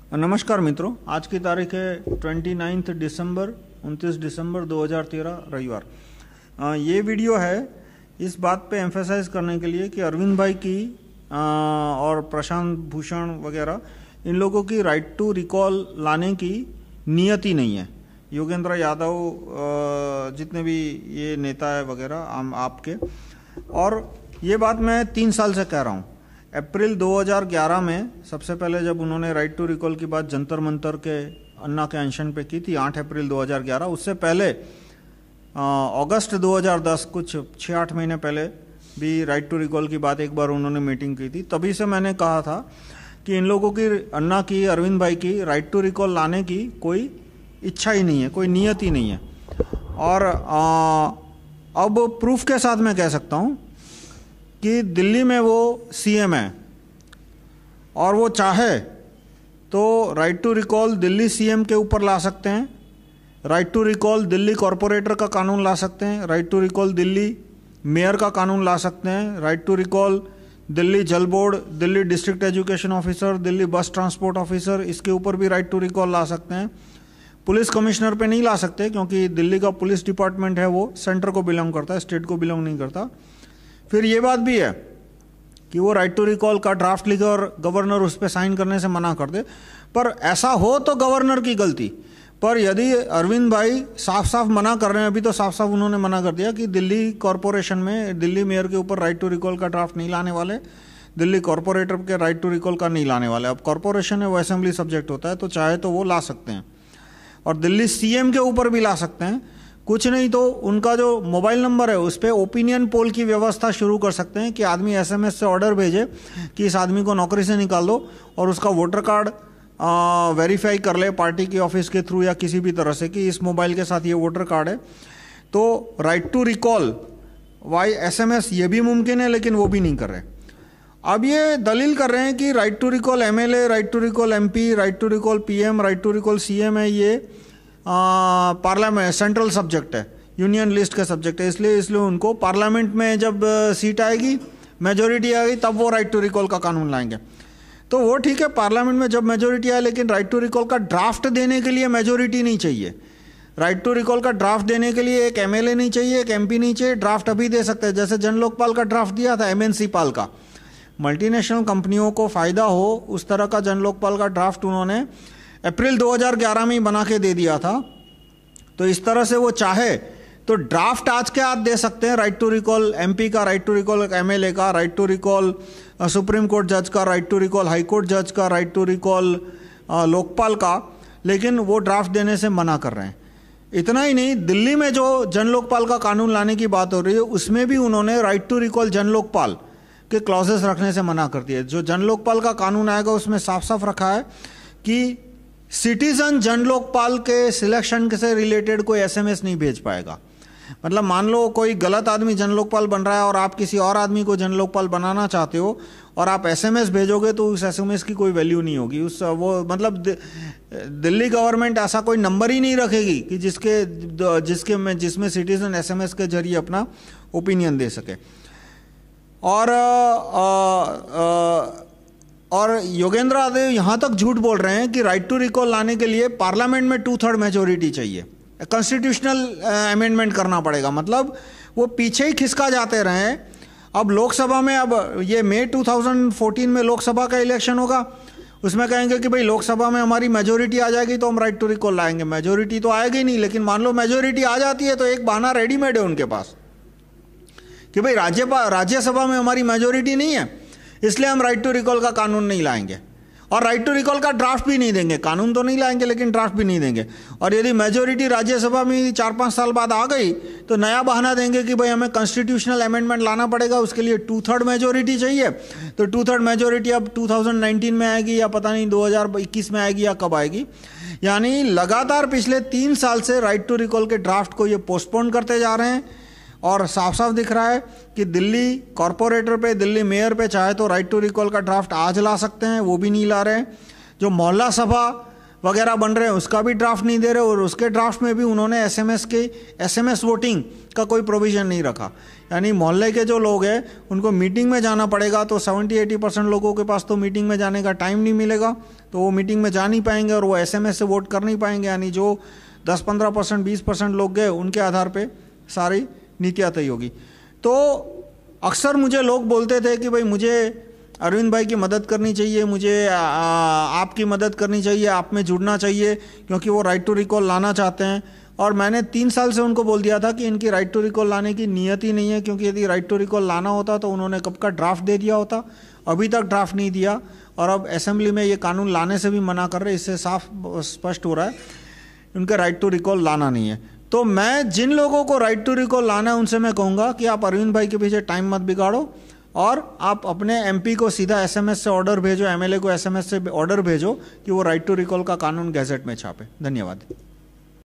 नमस्कार मित्रों, आज की तारीख है 29 दिसंबर 29 दिसंबर 2013 रविवार। ये वीडियो है इस बात पे एम्फेसाइज करने के लिए कि अरविंद भाई की और प्रशांत भूषण वगैरह इन लोगों की राइट टू रिकॉल लाने की नियत ही नहीं है। योगेंद्र यादव जितने भी ये नेता है वगैरह आपके, और ये बात मैं 3 साल से कह रहा हूँ। अप्रैल 2011 में सबसे पहले जब उन्होंने राइट टू रिकॉल की बात जंतर मंतर के अन्ना के अनशन पे की थी 8 अप्रैल 2011, उससे पहले अगस्त 2010 कुछ 6-8 महीने पहले भी राइट टू रिकॉल की बात एक बार उन्होंने मीटिंग की थी। तभी से मैंने कहा था कि इन लोगों की, अन्ना की, अरविंद भाई की राइट टू रिकॉल लाने की कोई इच्छा ही नहीं है, कोई नियत ही नहीं है। और अब प्रूफ के साथ मैं कह सकता हूँ कि दिल्ली में वो सीएम है और वो चाहे तो right to recall Delhi CM के ऊपर ला सकते हैं, right to recall Delhi corporator का कानून ला सकते हैं, right to recall Delhi mayor का कानून ला सकते हैं, राइट टू रिकॉल दिल्ली जल board, Delhi district education officer, Delhi बस ट्रांसपोर्ट ऑफिसर, इसके ऊपर भी राइट टू रिकॉल ला सकते हैं। पुलिस कमिश्नर पे नहीं ला सकते क्योंकि दिल्ली का पुलिस डिपार्टमेंट है वो सेंटर को बिलोंग करता है, स्टेट को बिलोंग नहीं करता। फिर ये बात भी है कि वो राइट टू रिकॉल का ड्राफ्ट लिखे और गवर्नर उस पर साइन करने से मना कर दे, पर ऐसा हो तो गवर्नर की गलती। पर यदि अरविंद भाई साफ साफ मना कर रहे हैं, अभी तो साफ साफ उन्होंने मना कर दिया कि दिल्ली कॉरपोरेशन में दिल्ली मेयर के ऊपर राइट टू रिकॉल का ड्राफ्ट नहीं लाने वाले, दिल्ली कॉरपोरेटर के राइट टू रिकॉल का नहीं लाने वाले। अब कॉरपोरेशन है वो असेंबली सब्जेक्ट होता है, तो चाहे तो वो ला सकते हैं और दिल्ली सीएम के ऊपर भी ला सकते हैं। कुछ नहीं तो उनका जो मोबाइल नंबर है उस पर ओपिनियन पोल की व्यवस्था शुरू कर सकते हैं कि आदमी एसएमएस से ऑर्डर भेजे कि इस आदमी को नौकरी से निकाल दो और उसका वोटर कार्ड वेरीफाई कर ले पार्टी की ऑफिस के थ्रू या किसी भी तरह से कि इस मोबाइल के साथ ये वोटर कार्ड है। तो right to recall via SMS ये भी मुमकिन है, लेकिन वो भी नहीं कर रहे। अब ये दलील कर रहे हैं कि right to recall MLA, right to recall MP, right to recall PM, right to recall CM है, ये पार्लियामेंट सेंट्रल सब्जेक्ट है, यूनियन लिस्ट का सब्जेक्ट है, इसलिए उनको पार्लियामेंट में जब सीट आएगी, मेजोरिटी आएगी, तब वो राइट टू रिकॉल का कानून लाएंगे। तो वो ठीक है, पार्लियामेंट में जब मेजोरिटी आए, लेकिन राइट टू रिकॉल का ड्राफ्ट देने के लिए मेजोरिटी नहीं चाहिए। राइट टू रिकॉल का ड्राफ्ट देने के लिए एक एमएलए नहीं चाहिए, एक एमपी नहीं चाहिए, ड्राफ्ट अभी दे सकते हैं। जैसे जन लोकपाल का ड्राफ्ट दिया था, एमएनसी पाल का, मल्टीनेशनल कंपनियों को फायदा हो उस तरह का जन लोकपाल का ड्राफ्ट उन्होंने अप्रैल 2011 में ही बना के दे दिया था। तो इस तरह से वो चाहे तो ड्राफ्ट आज के आज दे सकते हैं, राइट टू रिकॉल एमपी का, राइट टू रिकॉल एमएलए का, right to recall supreme court जज का, right to recall high court जज का, राइट टू रिकॉल लोकपाल का, लेकिन वो ड्राफ्ट देने से मना कर रहे हैं। इतना ही नहीं, दिल्ली में जो जन लोकपाल का कानून लाने की बात हो रही है उसमें भी उन्होंने राइट टू रिकॉल जन लोकपाल के क्लॉजेस रखने से मना कर दिया। जो जन लोकपाल का कानून आएगा उसमें साफ साफ रखा है कि सिटीजन जन लोकपाल के सिलेक्शन से रिलेटेड कोई एसएमएस नहीं भेज पाएगा। मतलब मान लो कोई गलत आदमी जन लोकपाल बन रहा है और आप किसी और आदमी को जन लोकपाल बनाना चाहते हो और आप एसएमएस भेजोगे तो उस एसएमएस की कोई वैल्यू नहीं होगी। उस वो मतलब दिल्ली गवर्नमेंट ऐसा कोई नंबर ही नहीं रखेगी कि जिसमें सिटीजन एसएमएस के जरिए अपना ओपिनियन दे सके। और योगेंद्र यादव यहाँ तक झूठ बोल रहे हैं कि राइट टू रिकॉल लाने के लिए पार्लियामेंट में 2/3 मेजोरिटी चाहिए, कॉन्स्टिट्यूशनल अमेंडमेंट करना पड़ेगा। मतलब वो पीछे ही खिसका जाते रहे। अब लोकसभा में, अब ये मई 2014 में लोकसभा का इलेक्शन होगा, उसमें कहेंगे कि भाई लोकसभा में हमारी मेजोरिटी आ जाएगी तो हम राइट टू रिकॉल लाएंगे। मेजोरिटी तो आएगी नहीं, लेकिन मान लो मेजोरिटी आ जाती है तो एक बहाना रेडीमेड है उनके पास कि भाई राज्यसभा में हमारी मेजोरिटी नहीं है, इसलिए हम राइट टू रिकॉल का कानून नहीं लाएंगे और राइट टू रिकॉल का ड्राफ्ट भी नहीं देंगे। कानून तो नहीं लाएंगे लेकिन ड्राफ्ट भी नहीं देंगे। और यदि मेजोरिटी राज्यसभा में 4-5 साल बाद आ गई तो नया बहाना देंगे कि भाई हमें कॉन्स्टिट्यूशनल अमेंडमेंट लाना पड़ेगा, उसके लिए 2/3 मेजोरिटी चाहिए। तो 2/3 मेजोरिटी अब 2019 में आएगी या पता नहीं 2021 में आएगी या कब आएगी। यानी लगातार पिछले 3 साल से राइट टू रिकॉल के ड्राफ्ट को ये पोस्टपोन करते जा रहे हैं और साफ साफ दिख रहा है कि दिल्ली कॉरपोरेटर पे, दिल्ली मेयर पे चाहे तो राइट टू रिकॉल का ड्राफ्ट आज ला सकते हैं, वो भी नहीं ला रहे हैं। जो मोहल्ला सभा वगैरह बन रहे हैं उसका भी ड्राफ्ट नहीं दे रहे, और उसके ड्राफ्ट में भी उन्होंने एसएमएस वोटिंग का कोई प्रोविजन नहीं रखा। यानी मोहल्ले के जो लोग हैं उनको मीटिंग में जाना पड़ेगा, तो 70-80% लोगों के पास तो मीटिंग में जाने का टाइम नहीं मिलेगा, तो वो मीटिंग में जा नहीं पाएंगे और वो एसएमएस से वोट कर नहीं पाएंगे। यानी जो 10-15%, 20% लोग गए उनके आधार पर सारी नीतियाँ तय होगी। तो अक्सर मुझे लोग बोलते थे कि भाई मुझे अरविंद भाई की मदद करनी चाहिए, मुझे आपकी मदद करनी चाहिए, आप में जुड़ना चाहिए, क्योंकि वो राइट टू रिकॉल लाना चाहते हैं। और मैंने 3 साल से उनको बोल दिया था कि इनकी राइट टू रिकॉल लाने की नीयत ही नहीं है, क्योंकि यदि राइट टू रिकॉल लाना होता तो उन्होंने कब का ड्राफ्ट दे दिया होता, अभी तक ड्राफ्ट नहीं दिया, और अब असेंबली में ये कानून लाने से भी मना कर रहे। इससे साफ स्पष्ट हो रहा है उनके राइट टू रिकॉल लाना नहीं है। तो मैं जिन लोगों को राइट टू रिकॉल लाना है उनसे मैं कहूँगा कि आप अरविंद भाई के पीछे टाइम मत बिगाड़ो, और आप अपने एमपी को सीधा एसएमएस से ऑर्डर भेजो, एमएलए को एसएमएस से ऑर्डर भेजो कि वो राइट टू रिकॉल का कानून गैजेट में छापे। धन्यवाद।